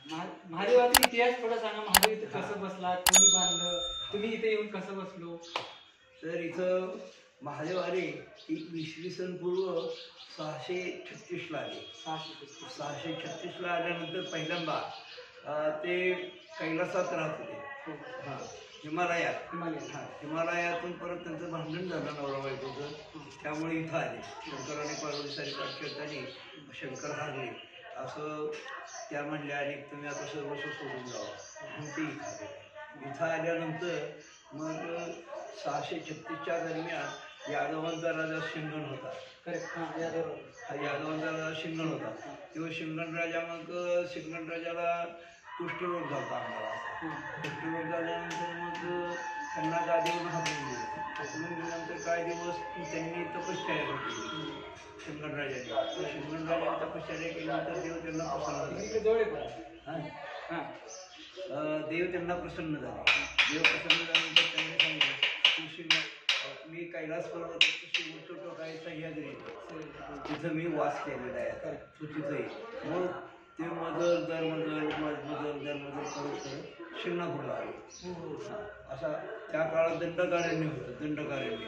महादेवाचा इतिहास थोडा सांगा. महादेव इथे कसं बसला, कोणी बांधलं, तुम्ही इथे येऊन कसं बसलो? तर इथं महादेव आले की इसवी सन पूर्व 636ला आले. 636ला आल्यानंतर पहिल्यांदा ते कैलासात राहत होते. हां, हिमालयात. हिमालयातून परत त्यांचं भांडण झालं नवरा बायकोचं, त्यामुळे इथं आले. शंकर आणि पार्वतीसाठी पाठ खेळताना शंकर हारले असं त्या म्हणल्या आणि तुम्ही आता सर्वस्व सोडून जावं म्हणून ते इथं आले. इथं आल्यानंतर मग 636च्या दरम्यान यादवांचा राजा शिंगण होता. हा यादवांचा राजा शिंगण होता. तो शिंगण राजा मग शिंगण राजाला कुष्ठरोग झाला अंगाला. कुष्ठरोग झाल्यानंतर मग त्यांना गादीवरून हाकलून दिलं. हाकलून दिल्यानंतर काही दिवस त्यांनी तपश्चर्या केली शिंगण राजाने. शिंगण राजाने तपश्चर्या केल्यानंतर देव त्यांना प्रसन्न झाले. देव त्यांना प्रसन्न झाले. देव प्रसन्न झाल्यानंतर त्यांनी सांगितलं तू मी कैलास पर्वत शेवटचं टोक आहे सह्याद्री, तिथं मी वास केलेला आहे, तू तिथं ये. मग ते मजल दर करत शिंगणापूरला आले. असा त्या काळात दंडकारण्य होतं. दंडकारण्य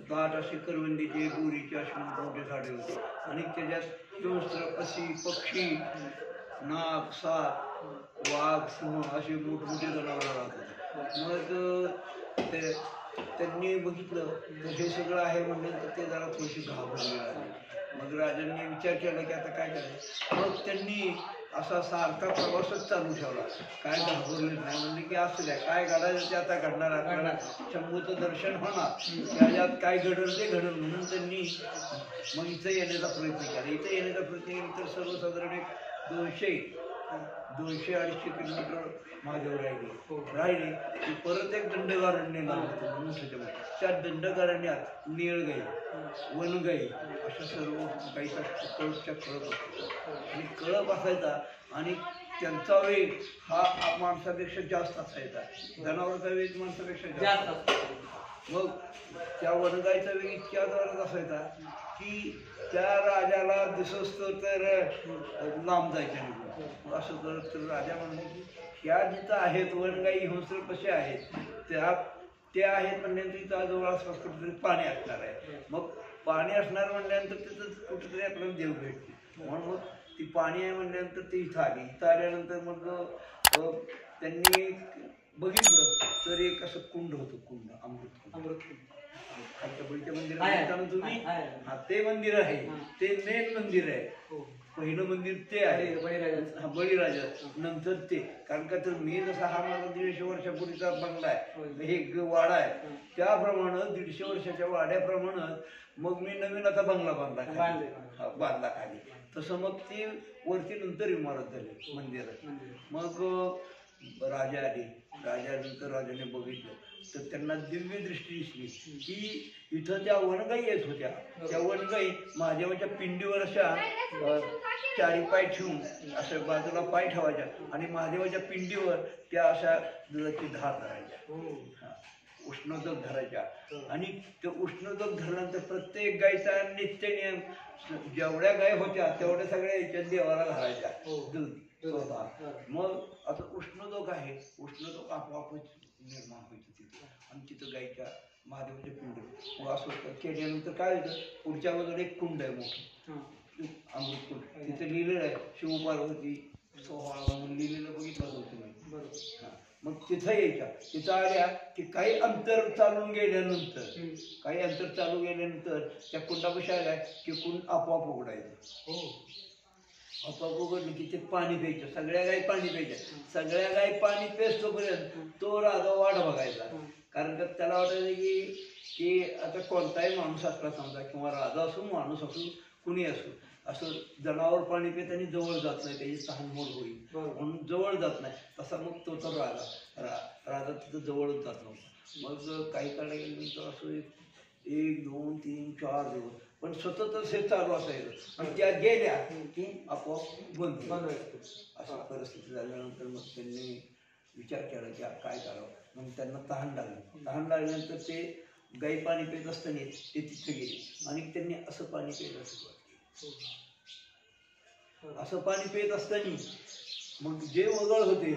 दाट अशी करवंदीचे बोरीचे असे मोठे झाडे होते आणि त्याच्यात हिंस्र पशी पक्षी नाग साप वाघ सिंह असे मोठमोठे जनावरं राहत होते. मग ते त्यांनी बघितलं तर हे सगळं आहे म्हणल्यानंतर ते जरा थोडीशी घाबरलेली आहे. मग राजांनी विचार केला की आता काय करायचं. मग त्यांनी असा सारखा प्रवासच चालू ठेवला. काय घाबरले नाही म्हणजे की असू द्या काय घडायचं ते आता घडणार, आपल्याला शंभूचं दर्शन होणार, त्याच्यात काय घडल ते घडल म्हणून त्यांनी मग इथं येण्याचा प्रयत्न केला. इथं येण्याचा प्रयत्न केला तर सर्वसाधारण एक 200-250 किलोमीटर महादेव राहिले की परत एक दंडकारण्य लागलं मोठं. त्या दंडकारण्यात नीळगाई वनगाई अशा सर्व गाईचा कळपच्या कळप असतो आणि कळप असायचा आणि त्यांचा वेग हा माणसापेक्षा जास्त असायचा. जनावरांचा वेग माणसापेक्षा जास्त असायचा. मग त्या वनगाईचा वेग इतक्या जोरात असायचा की त्या राजाला दिसत तर लांब जायच्या निघून. असं करत तर राजा म्हणले की ह्या जिथं आहेत वनगाई हिंस्र कसे आहेत त्या आहेत म्हणल्यानंतर इथं जवळ आसपास कुठेतरी पाणी असणार आहे. मग पाणी असणार म्हणल्यानंतर तिथं कुठेतरी आपल्याला देव भेटते. म्हणून मग ती पाणी आहे म्हणल्यानंतर ते इथं आली. इथं आल्यानंतर मग त्यांनी बघितलं तर एक असं कुंड होतं. कुंड अमृत खालच्या बळीच्या मंदिरात तुम्ही ते मंदिर आहे, ते मेन मंदिर आहे. पहिलं मंदिर ते आहे बळीराजा. नंतर ते कारण का तर मी जसा हा माझा 150 वर्षापूर्वीचा बंगला आहे, हे वाडा आहे, त्याप्रमाणे 150 वर्षाच्या वाड्याप्रमाणे मग मी नवीन आता बंगला बांधला खाली. तसं मग ती वरती नंतर इमारत झाली मंदिरात. मग राजा आले. राजानंतर राजाने बघितलं तर त्यांना दिव्य दृष्टी दिसली की इथं त्या वनगाई येत होत्या. त्या वनगाई महादेवाच्या पिंडीवर अशा चारी पाय ठेवून अशा बाजूला पाय ठेवायच्या आणि महादेवाच्या पिंडीवर त्या अशा दुधाची धार धरायच्या, उष्णोदक धरायच्या. आणि ते उष्णोदक धरल्यानंतर प्रत्येक गायचा नित्य नियम जेवढ्या गाय होत्या तेवढ्या सगळ्या याच्या देवाला घालायच्या दूध स्वतः. मग आता उष्णोदक आहे, उष्णोदक आपोआपच निर्माण व्हायचं तिथे आणि तिथं गायच्या महादेवाच्या पिंड. मग असं केल्यानंतर काय होतं पुढच्या बाजूला एक कुंड आहे मोठं अमृत कुंड. तिथे लिहिलेलं आहे शिवपार्वती सोहळा म्हणून लिहिलेलं बघितलं होतं तुम्ही. मग तिथं यायच्या. तिथं आल्या की काही अंतर चालू गेल्यानंतर त्या कुंडापाशी आल्या की कुंड आपोआप उघडायचं. आपोआप उघडलं की ते पाणी प्यायचं. सगळ्या गाय पाणी प्यायच्या. सगळ्या गाय पाणी पेचतोपर्यंत तो राजा वाट बघायचा. कारण का त्याला वाटायचं की आता कोणताही माणूस असला समजा किंवा राजा असो माणूस असो कुणी असो असं जनावर पाणी पित आणि जवळ जात नाही, त्याची तहानमोड होईल म्हणून जवळ जात नाही. तसा मग तो तर राजा तिथं जवळच जात नव्हता. मग काही काळ गेल्यानंतर असं 1, 2, 3, 4 दिवस पण सततच हे चालू असायचं आणि त्या गेल्या की आपोआप बंद अशी परिस्थिती झाल्यानंतर मग त्यांनी विचार केला की काय करावं. मग त्यांना तहान लागल्यानंतर ते गाई पाणी पित असताना ते तिथे गेले आणि त्यांनी असं पाणी प्यायला सुरुवात केली. असं पाणी पित असताना मग जे वगळ होते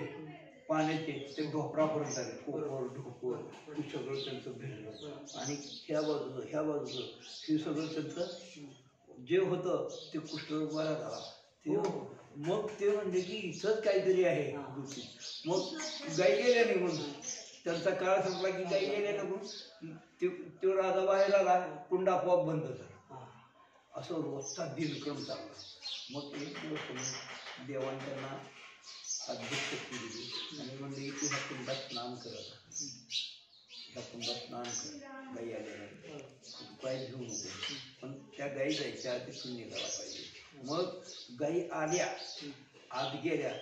पाण्याचे ते ढोपरापर्यंत आले, कोपर ढोपर हे सगळं त्यांचं भिडलं आणि ह्या बाजूचं हे सगळं त्यांचं जे होतं ते कुष्ठरोग बरा झाला. ते मग ते म्हणजे की इथंच काहीतरी आहे दूषित. मग गाई गेल्या निघून, त्यांचा काळ संपला की गाई गेल्या निघून तो राजा बाहेर आला, कुंड आपोआप बंद झाला. असं रोजचा दिनक्रम चालला. मग एक दिवस देवाने त्यांना अध्यक्षशक्ती दिली आणि म्हणजे की ह्या कुंडात स्नान करत, ह्या कुंडात स्नान कर, गाई आल्यानंतर गाई घेऊ नको, पण त्या गाई जायच्या तिथून निघाला पाहिजे. मग गाई आल्या, आत गेल्या.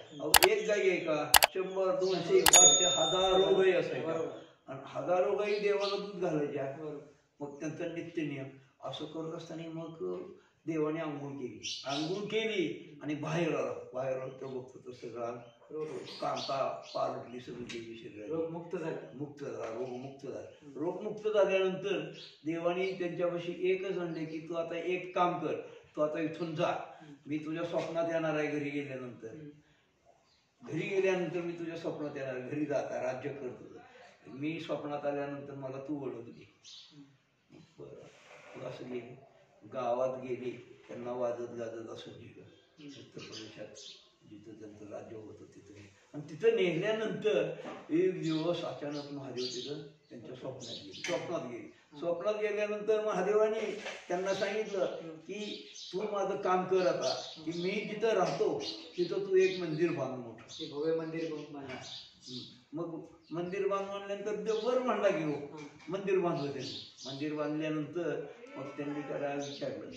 एक गाई आहे का 100, 200, 500, हजारो गाई असायच्या आणि हजारो गाई देवाला दूध घालायच्या. मग त्यांचा नित्य नियम असं करत असताना मग देवाने आंघोळ केली आणि बाहेर आला तर बघतो तो सगळा कांता पालटली सगळी देवी शरीर रोगमुक्त झाल्यानंतर देवाने त्यांच्यापाशी एकच आणले की तू आता एक काम कर, तू आता इथून जा, मी तुझ्या स्वप्नात येणार आहे. घरी गेल्यानंतर मी तुझ्या स्वप्नात येणार, घरी जाता राज्य कर तुझं, मी स्वप्नात आल्यानंतर मला तू ओळख दे. बरं असं गेले, गावात गेले, त्यांना वाजत गाजत असं गेलं उत्तर प्रदेशात जिथं त्यांचं राज्य होतं तिथं. आणि तिथं नेल्यानंतर एक दिवस अचानक महादेव तिथं त्यांच्या स्वप्नात गेले. स्वप्नात गेल्यानंतर महादेवाने त्यांना सांगितलं की तू माझं काम कर आता, की मी जिथं राहतो तिथं तू एक मंदिर बांध, मोठं भव्य मंदिर बांध. मग मंदिर बांधल्यानंतर देव बरं म्हणला की हो, मंदिर बांधलं त्यांनी. मंदिर बांधल्यानंतर मग त्यांनी त्याला विचारलं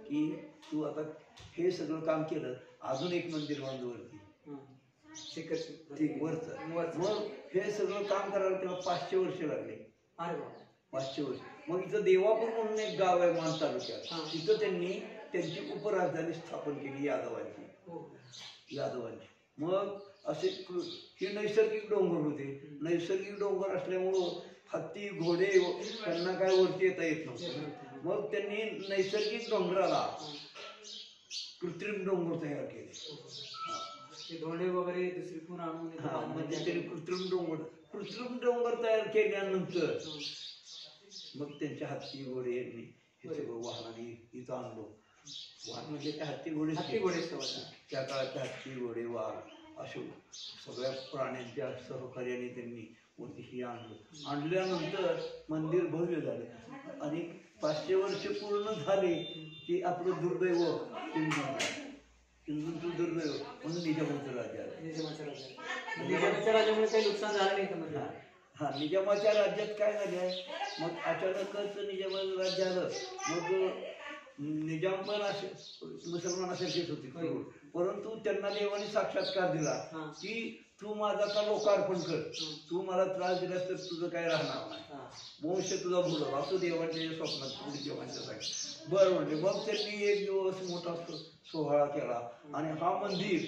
की तू आता हे सगळं काम केलं, अजून एक मंदिर बांधवरती वरचं. मग हे सगळं काम करायला त्याला 500 वर्ष लागले. 500 वर्ष. मग इथं देवापूर म्हणून एक गाव आहे मान तालुक्यात, तिथं त्यांनी त्यांची उपराजधानी स्थापन केली यादवांची. मग असे हे नैसर्गिक डोंगर होते. नैसर्गिक डोंगर असल्यामुळं हत्ती घोडे त्यांना काय वरती येता येत नव्हतं. मग त्यांनी नैसर्गिक डोंगराला कृत्रिम डोंगर तयार केले. डोंगरे वगैरे दुसरीकडून आणून म्हणजे त्यांनी कृत्रिम डोंगर तयार केल्यानंतर मग त्यांच्या हत्ती घोडे हे सगळं वाहनाने इथं आणलो. वाहन म्हणजे त्या हत्ती घोडे त्या काळात हत्ती घोडे वाघ असे सगळ्या प्राण्यांच्या सहकार्याने त्यांनी वरती आणल्यानंतर मंदिर भव्य झालं आणि 500 वर्ष पूर्ण झाले की आपलं दुर्दैव हिंदूंचं दुर्दैव म्हणून निजामाचं राज्य आलं. निजामाच्या राज्यामुळे काही नुकसान झालं नाही का म्हणजे? हा, निजामाच्या राज्यात काय झालं, मग अचानकच निजामाचं राज्य आलं. मग निजाम पण असे मुसलमानासारखेच होते, परंतु त्यांना देवाने साक्षात्कार दिला की तू माझा का लोकार्पण कर, तू मला त्रास दिलास तर तुझं काय राहणार नाही, वंश तुझा बुडव, असं देवाच्या स्वप्नात देवांच्या सांगितलं. बरं म्हणजे मग त्यांनी एक दिवस मोठा सोहळा केला आणि हा मंदिर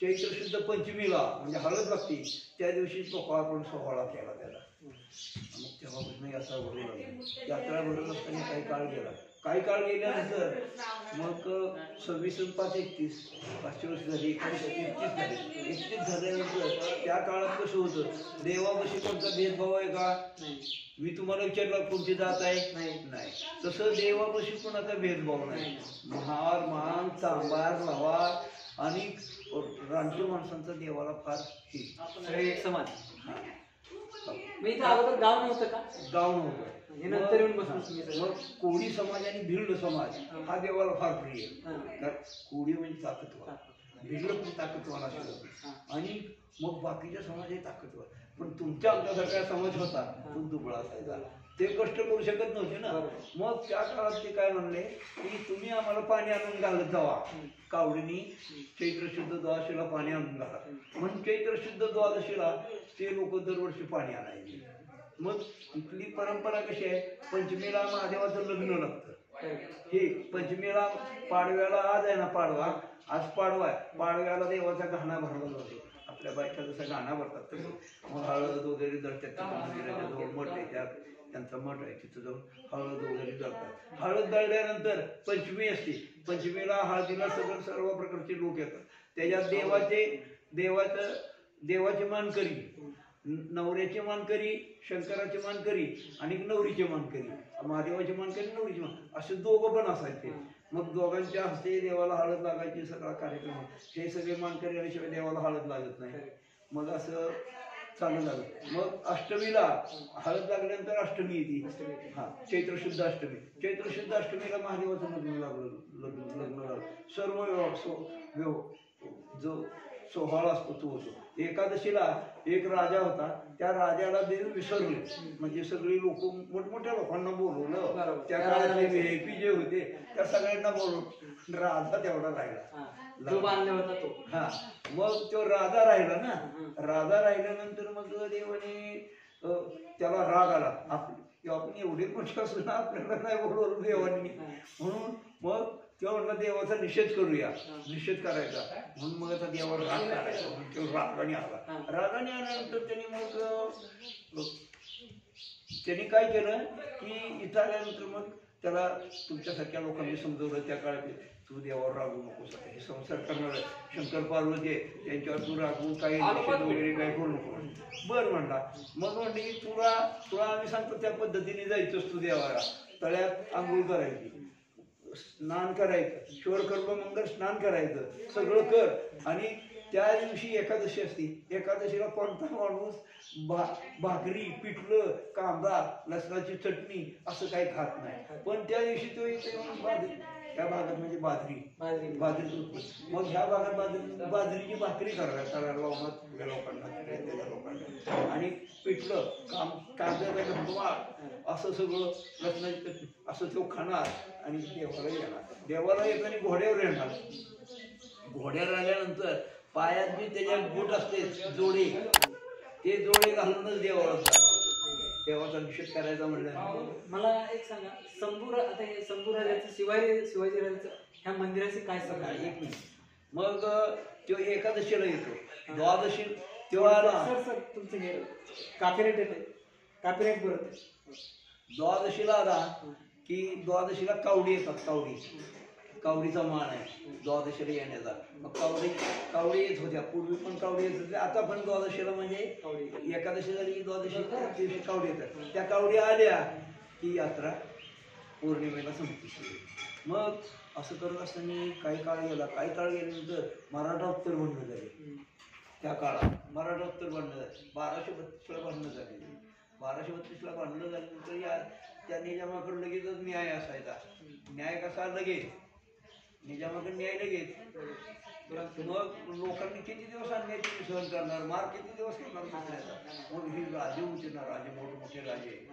चैत्र शुद्ध पंचमीला म्हणजे हळद लागते त्या दिवशी लोकार्पण सोहळा केला त्याला. मग तेव्हापासून यात्रा भरू लागली. यात्रा भरत असताना काही काळ गेल्यानंतर मग 26 आणि 5 31 500 वर्ष झाली, 31 झाल्यानंतर त्या काळात कसं होतं, देवापाशी कोणता भेदभाव आहे का? मी तुम्हाला विचारलं कोणती जात आहे, नाही. तसं देवापाशी कोणाचा भेदभाव नाही. महार मान चांबार लवार आणि रानटी माणसांचा देवाला फार सगळे एक समान. मी इथं अगोदर गाव नव्हतं का? गाव नव्हतं. नंतर येऊन बसून मग कोळी समाज आणि भिल्ड समाज हा देवाला फार प्रिय. कोळी म्हणजे ताकदवान, भिल्ड पण ताकदवान असतो आणि मग बाकीच्या समाज हे ताकदवान. पण तुमच्या आमच्यासारखा समाज होता तो दुबळा असायचा, ते कष्ट करू शकत नव्हते ना. मग त्या काळात ते काय म्हणले की तुम्ही आम्हाला पाणी आणून घालत जावा, कावडीनी चैत्र शुद्ध द्वादशीला पाणी आणून घाला. म्हणून चैत्र शुद्ध द्वादशीला ते लोक दरवर्षी पाणी आणायचे. मग इथली परंपरा कशी आहे, पंचमीला महादेवाचं लग्न लागतं. हे पंचमीला पाडव्याला, आज आहे ना पाडवा, आज पाडवा आहे, पाडव्याला देवाचा घाणा भरला जातो. आपल्या बायका जसा गाणा भरतात तसं मग हळद वगैरे दळतात. मंदिराच्या जवळ मठ आहे, त्यांचा मठ आहे, तिथं जाऊन हळद वगैरे दळतात. हळद दळल्यानंतर पंचमी असते, पंचमीला हळदीला सगळं सर्व प्रकारचे लोक येतात. त्याच्यात देवाचे मानकरी, नवऱ्याचे मानकरी, शंकराचे मानकरी आणि नवरीचे मानकरी, महादेवाचे मानकरी, नवरीचे मान असे दोघं पण असायचे. मग दोघांच्या हस्ते देवाला हळद लागायची. सगळा कार्यक्रम हे सगळे मानकरी आल्याशिवाय देवाला हळद लागत नाही. मग असं चालू झालं. मग अष्टमीला हळद लागल्यानंतर अष्टमी येते. हा, चैत्र शुद्ध अष्टमी. चैत्र शुद्ध अष्टमीला महादेवाचं लग्न झालं. सर्व जो सोहळा असतो तो होतो. एकादशीला एक राजा होता. त्या राजाला देव विसरले. म्हणजे सगळी लोक मोठमोठ्या लोकांना बोलवलं. त्या काळातले VIP जे होते त्या सगळ्यांना बोलवलं. राजा तेवढा राहिला. जो बांधला होता तो. हा, मग तो राजा राहिला ना. राजा राहिल्यानंतर मग देवाने त्याला राग आला. आपण एवढे मोठे असून आपल्याला नाही बोलवलं देवानी. म्हणून मग तेव्हा म्हटलं देवाचा निषेध करूया. निषेध करायचा म्हणून मग आता देवावर राग करायचा. म्हणून रागाने आला. रागाने आल्यानंतर त्यांनी काय केलं की इथं आल्यानंतर मग त्याला तुमच्यासारख्या लोकांनी समजवलं त्या काळात, तू देवावर रागू नकोस. हे संसार करणार शंकर पार्वती आहे त्यांच्यावर तू रागू काही वगैरे काय करू नको. बरं म्हणला. मग म्हणली तुला आम्ही सांगतो त्या पद्धतीने जायचंच. तू देवाला तळ्यात आंघोळ करायची, स्नान करायचं, शोरकर्म मंगल स्नान करायचं, सगळं कर. आणि त्या दिवशी एकादशी असते. एकादशीला कोणता माणूस भाकरी, पिठलं, कांदा, लसणाची चटणी असं काही खात नाही. पण त्या दिवशी तो इथे त्या भागात म्हणजे बाजरी होती. मग ह्या भागात बाजरीची भाकरी करायला लोकांना आणि पिठलं, कांद्याचा घंटवा असं सगळं, लसणाची चटणी असं तो खाणार आणि देवाला येणार. देवाला येताना घोड्यावर येणार. घोड्यावर आल्यानंतर पायात जी त्याच्या बूट असते जोडे, ते जोडे घालूनच देवाला जाणार. देवाचा निषेध करायचा म्हणलं. मला एक सांगा, आता हे शंभूराजाचं शिवाजी राजाचं ह्या मंदिराचे काय सांगा. एक मिनिट. मग तो एकादशीला येतो. द्वादशी तेव्हा सर तुमचं हे कॉपीराइट बरोबर. द्वादशीला आला की द्वादशीला कावडी येतात. कावडीचा मान आहे द्वादशीला येण्याचा. मग कावडी येत होत्या. पूर्वी पण कावडी येत होत्या. आता पण द्वादशीला म्हणजे एकादशी झाली की द्वादशी कावडी येतात. त्या कावडी आल्या की यात्रा पौर्णिमेला संपते. मग असं करत असताना काही काळ गेल्यानंतर मराठा उत्तर भांडणं झाले. त्या काळात मराठा उत्तर भांडणं झाले. 1232ला भांडणं झाली. 1232ला भांडणं झाल्यानंतर त्या निजामाकडे लगेचच न्याय असायचा. न्याय कसा लगेच, निजामाकडे न्याय लगेच. मग लोकांनी किती दिवस अन्याय सहन करणार, मार किती दिवस करणार. मग ही राजे होते ना, मोठमोठे राजे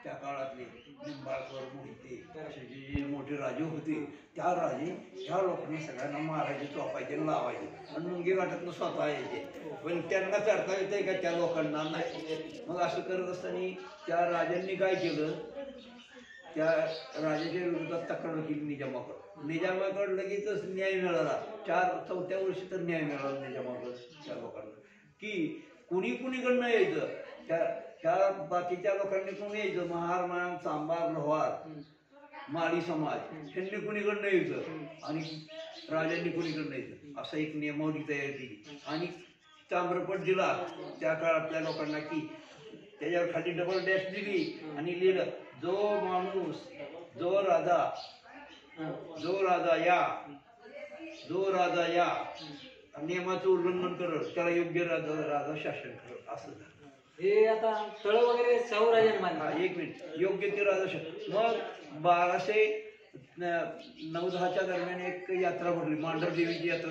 त्या काळातले, निंबाळकर, मोहिते असे जे मोठे राजे होते, त्या लोकांनी सगळ्यांना मारायचे, चोपायचे, लावायचे आणि मुंगी घाटातनं स्वतः यायचे. पण त्यांना चढता येते का त्या लोकांना? नाही. मग असं करत असताना त्या राजांनी काय केलं, त्या राजाच्या विरोधात तक्रार केली निजामाकडे. निजामाकडे लगेचच न्याय मिळाला. 4-4थ्या वर्षी तर न्याय मिळाला निजामाकडे त्या लोकांना. की कुणीकडनं यायचं, त्या बाकीच्या लोकांनी कोण यायचं, महार, माण, सांबार, लोहार, माळी समाज ह्यांनी कुणीकडनं यायचं आणि राजांनी कुणीकडनं यायचं. असा एक नियमावली तयार केली आणि ताम्रपट दिला त्या काळातल्या लोकांना की त्याच्यावर खाली डबल डॅश दिली आणि लिहिलं, जो राजा या नियमाचं उल्लंघन करत त्याला योग्य राजा शासन करत. असं झालं. हे आता तळ वगैरे शाहू राजांनी बांधलं. एक मिनिट. योग्य ते राजा शासन. मग 1209-10च्या दरम्यान एक यात्रा भरली, मांढर देवीची यात्रा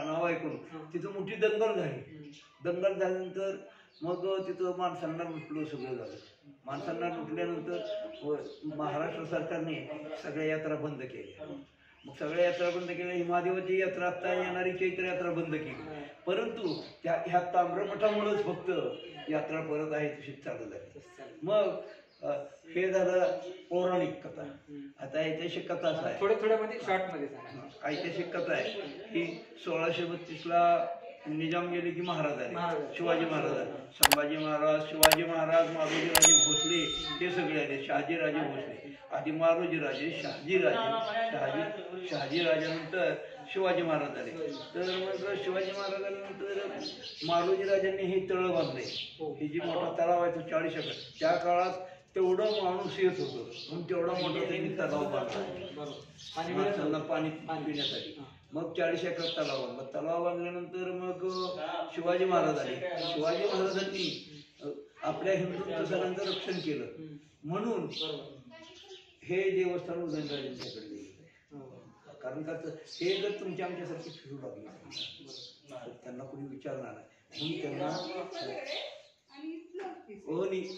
नाव ऐकून. तिथं मोठी दंगल झाली. दंगल झाल्यानंतर मग तिथं माणसांना लुटलं, सगळं झालं. माणसांना लुटल्यानंतर महाराष्ट्र सरकारने सगळ्या यात्रा बंद केल्या. मग सगळ्या यात्रा बंद केल्या. ही महादेवाची यात्रा आता येणारी चैत्र यात्रा बंद केली. परंतु ह्या ताम्रपठामुळेच फक्त यात्रा परत आहे तशीच चालू झाली. मग हे झालं पौराणिक कथा. आता ऐतिहासिक कथा असं आहे, थोड्या मध्ये शॉर्ट मध्ये सांगा. ऐतिहासिक कथा आहे की 1632ला निजाम गेले की महाराज आले, शिवाजी महाराज आले. संभाजी महाराज, शिवाजी महाराज, माधवजी राजे भोसले हे सगळे आले, शहाजी राजे भोसले. आधी मारोजी राजे, शहाजी राजे, शहाजी राजानंतर शिवाजी महाराज आले. तर मग शिवाजी महाराजांनंतर मारोजी राजांनी हे तळं बांधले. हे जी मोठा तलाव आहे तो 40 एकर. त्या काळात तेवढं माणूस येत होतं म्हणून तेवढा मोठा त्यांनी तलाव बांधला माणसांना पाणी पिण्यासाठी. मग 40 एकर तलाव बांधला. तलाव बांधल्यानंतर मग शिवाजी महाराज आले. शिवाजी महाराजांनी आपल्या हिंदू सणांचं रक्षण केलं म्हणून हे देवस्थान उदयनराजेंच्याकडे गेलं. कारण का हे जर तुमच्या आमच्यासारखे फिरू लागले तर त्यांना कोणी विचारणार नाही. म्हणून त्यांना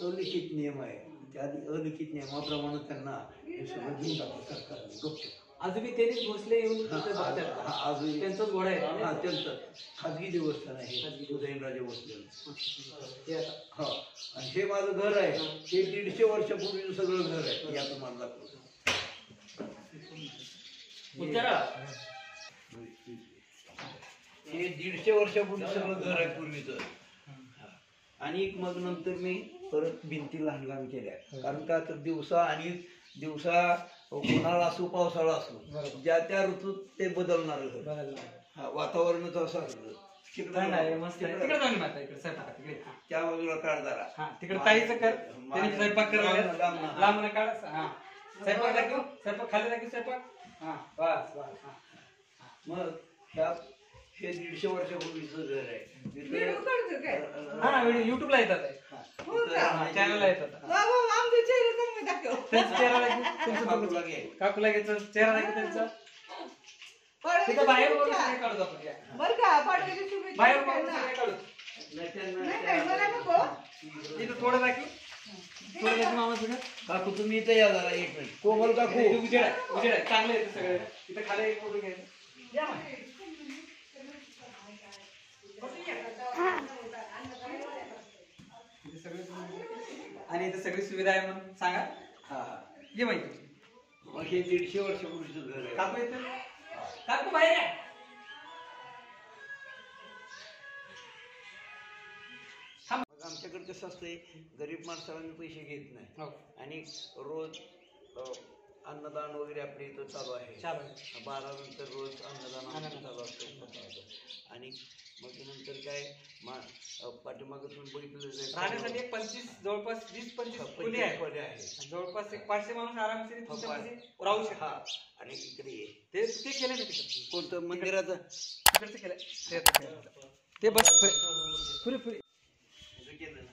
अलिखित नियम आहे. त्या अलिखित नियमाप्रमाणे त्यांना हे सगळं घेऊन टाकलं सरकारने गपचूप. अजूनही त्यांनीच भोसले येऊन अजून त्यांचाच घोडा आहे. हा त्यांचं खाजगी देवस्थान आहे उदयनराजे भोसले. हा आणि हे माझं घर आहे. हे 150 वर्षापूर्वीचं सगळं घर आहे. या तुम्हाला दाखवतो. हे 150 वर्षापूर्वी सगळं घर आहे पूर्वीचं. आणि मग नंतर मी परत भिंती लहान लहान केल्या. कारण का तर दिवसा उन्हाळा असो पावसाळा असो ज्या त्या ऋतूत ते बदलणार वातावरणच असं असलं. त्या बाजूला काळदारा तिकडे ताईचं कर स्वयंपाक करायला लांब काढ. स्वयंपाक दाखव, स्वयंपाक खाली दाखव, स्वयंपाक. हा बस बस. मग हे 150 वर्षापूर्वीचं घर आहे. हा व्हिडिओ युट्यूबला येतात, चॅनलला येतात. काकूला घ्यायचं चेहरा दाखव त्यांचा. तिथं बाहेर काढतो आपण बाहेर काढू. तिथं थोडं दाखव. मामा तुझं काकू तुम्ही इथं या जरा एक मिनिट. कोमल काकू उजेड आहे चांगलं येतं सगळं. तिथं खाली एक फोटो घ्यायचं. आणि इथे सगळी सुविधा आहे म्हणून सांगा. हा ये माहिती. मग हे 150 वर्षापूर्वीचं घर आहे. काकू येतं. काकू बाहेर आहे. आमच्याकडे कसं असतंय गरीब माणसाला मी पैसे घेत नाही. आणि रोज अन्नदान वगैरे आपल्या इथं चालू आहे. 12 नंतर रोज अन्नदान चालू असतं. आणि मग नंतर काय पाठीमागं तुम्ही बघितलं राहण्यासाठी 25 जवळपास 20-25 खोली आहे. जवळपास एक 500 माणूस आरामशीर राहू शकतात. आणि इकडे ते केलं ना तिकडे. कोणतं मंदिराचं तिकडचं केलं ते बस पुरे केलं